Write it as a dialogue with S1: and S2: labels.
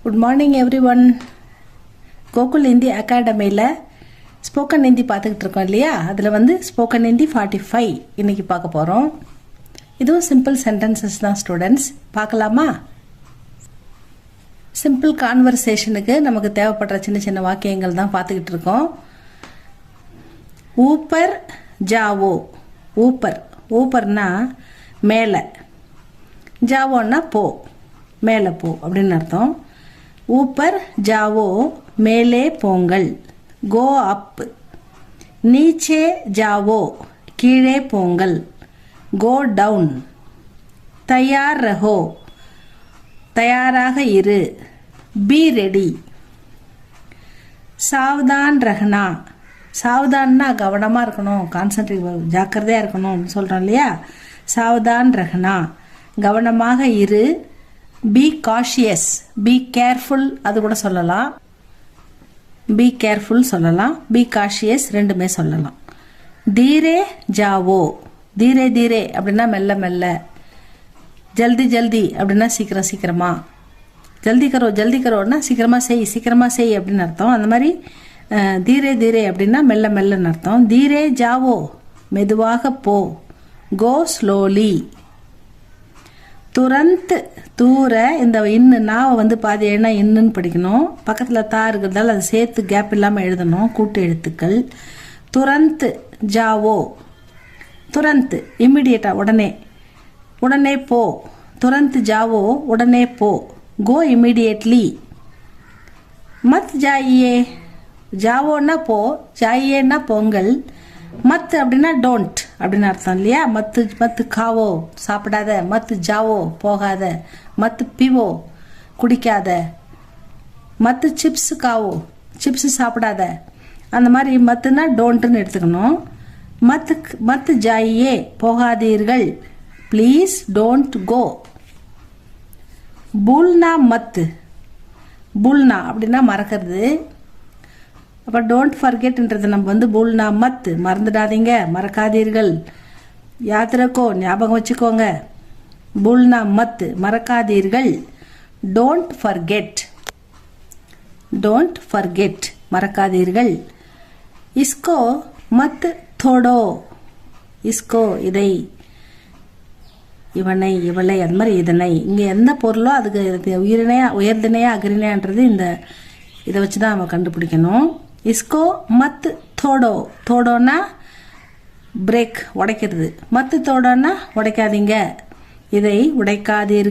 S1: Good morning everyone. Gokul Hindi அகாடமியில் spoken Hindi பார்த்துக்கிட்டு இருக்கோம் இல்லையா? அதில் ஸ்போக்கன் ஹிந்தி 45 இன்னைக்கு பார்க்க போகிறோம். இதுவும் சிம்பிள் சென்டென்சஸ் தான் ஸ்டூடெண்ட்ஸ். பார்க்கலாமா? சிம்பிள் கான்வர்சேஷனுக்கு நமக்கு தேவைப்படுற சின்ன சின்ன வாக்கியங்கள் தான் பார்த்துக்கிட்டு இருக்கோம். ஊப்பர் ஜாவோ. ஊப்பர், ஊப்பர்னா மேலே, ஜாவோன்னா போ, மேலே போ அப்படின்னு அர்த்தம். ஊப்பர் ஜாவோ மேலே போங்கள், கோ அப். நீச்சே ஜாவோ கீழே போங்கள், கோ டவுன். தயார் ரஹோ தயாராக இரு, பி ரெடி. சாவதான் ரஹனா, சாவதான்னா கவனமாக இருக்கணும், கான்சன்ட்ரேட், ஜாக்கிரதையாக இருக்கணும்னு சொல்கிறோம் இல்லையா? சாவதான் ரஹனா கவனமாக இரு. பி காஷியஸ், பி கேர்ஃபுல் அது கூட சொல்லலாம். பி கேர்ஃபுல் சொல்லலாம், பி காஷியஸ் ரெண்டுமே சொல்லலாம். தீரே ஜாவோ, தீரே தீரே அப்படின்னா மெல்ல மெல்ல. ஜல்தி ஜல்தி அப்படின்னா சீக்கிரம் சீக்கிரமா. ஜல்தி கரோ ஜல்தி கரோன்னா சீக்கிரமாக செய், சீக்கிரமாக செய் அப்படின்னு அர்த்தம். அந்த மாதிரி தீரே தீரே அப்படின்னா மெல்ல மெல்லன்னு அர்த்தம். தீரே ஜாவோ மெதுவாக போ, கோ ஸ்லோலி. துரந்த், தூர இந்த இன்னு நாவை பாதி எழுனா இன்னுன்னு படிக்கணும். பக்கத்தில் தா இருக்கிறதால அதை சேர்த்து கேப் இல்லாமல் எழுதணும், கூட்டு எழுத்துக்கள். துரந்த் ஜாவோ, துரந்த் இம்மிடியேட்டா உடனே, உடனே போ. துரந்த் ஜாவோ உடனே போ, கோ இம்மிடியேட்லி. மத் ஜாயியே, ஜாவோன்னா போ, ஜாயியேன்னா பொங்கல். மத் அப்படின்னா டோன்ட் அப்படின்னு அர்த்தம் இல்லையா? மத்து மத்து காவோ சாப்பிடாத, மத்து ஜாவோ போகாத, மத்து பிவோ குடிக்காத, மத்து சிப்ஸ் காவோ சிப்ஸ் சாப்பிடாத. அந்த மாதிரி மத்துனா டோன்ட்டுன்னு எடுத்துக்கணும். மத்து ஜாயியே போகாதீர்கள், ப்ளீஸ் டோன்ட் கோ. பூல்னா மத்து, பூல்னா அப்படின்னா மறக்கிறது. அப்போ டோன்ட் ஃபர்கெட்ன்றது நம்ம பூல்னா மத் மறந்துடாதீங்க, மறக்காதீர்கள். யாத்திரக்கோ ஞாபகம் வச்சுக்கோங்க. பூல்னா மத் மறக்காதீர்கள். டோன்ட் ஃபர்கெட், டோன்ட் ஃபர்கெட் மறக்காதீர்கள். இஸ்கோ மத் தோடோ, இஸ்கோ இதை, இவனை இவளை, அது மாதிரி இதனை. இங்கே எந்த பொருளோ அதுக்கு உயிரினையா உயர்தினையா அகிரினையான்றது இந்த இதை வச்சு தான் நம்ம கண்டுபிடிக்கணும். இஸ்கோ மத் தோடோ, தோடோன்னா பிரேக் உடைக்கிறது, மத்து தோடோன்னா உடைக்காதீங்க, இதை உடைக்காதீர்கள்.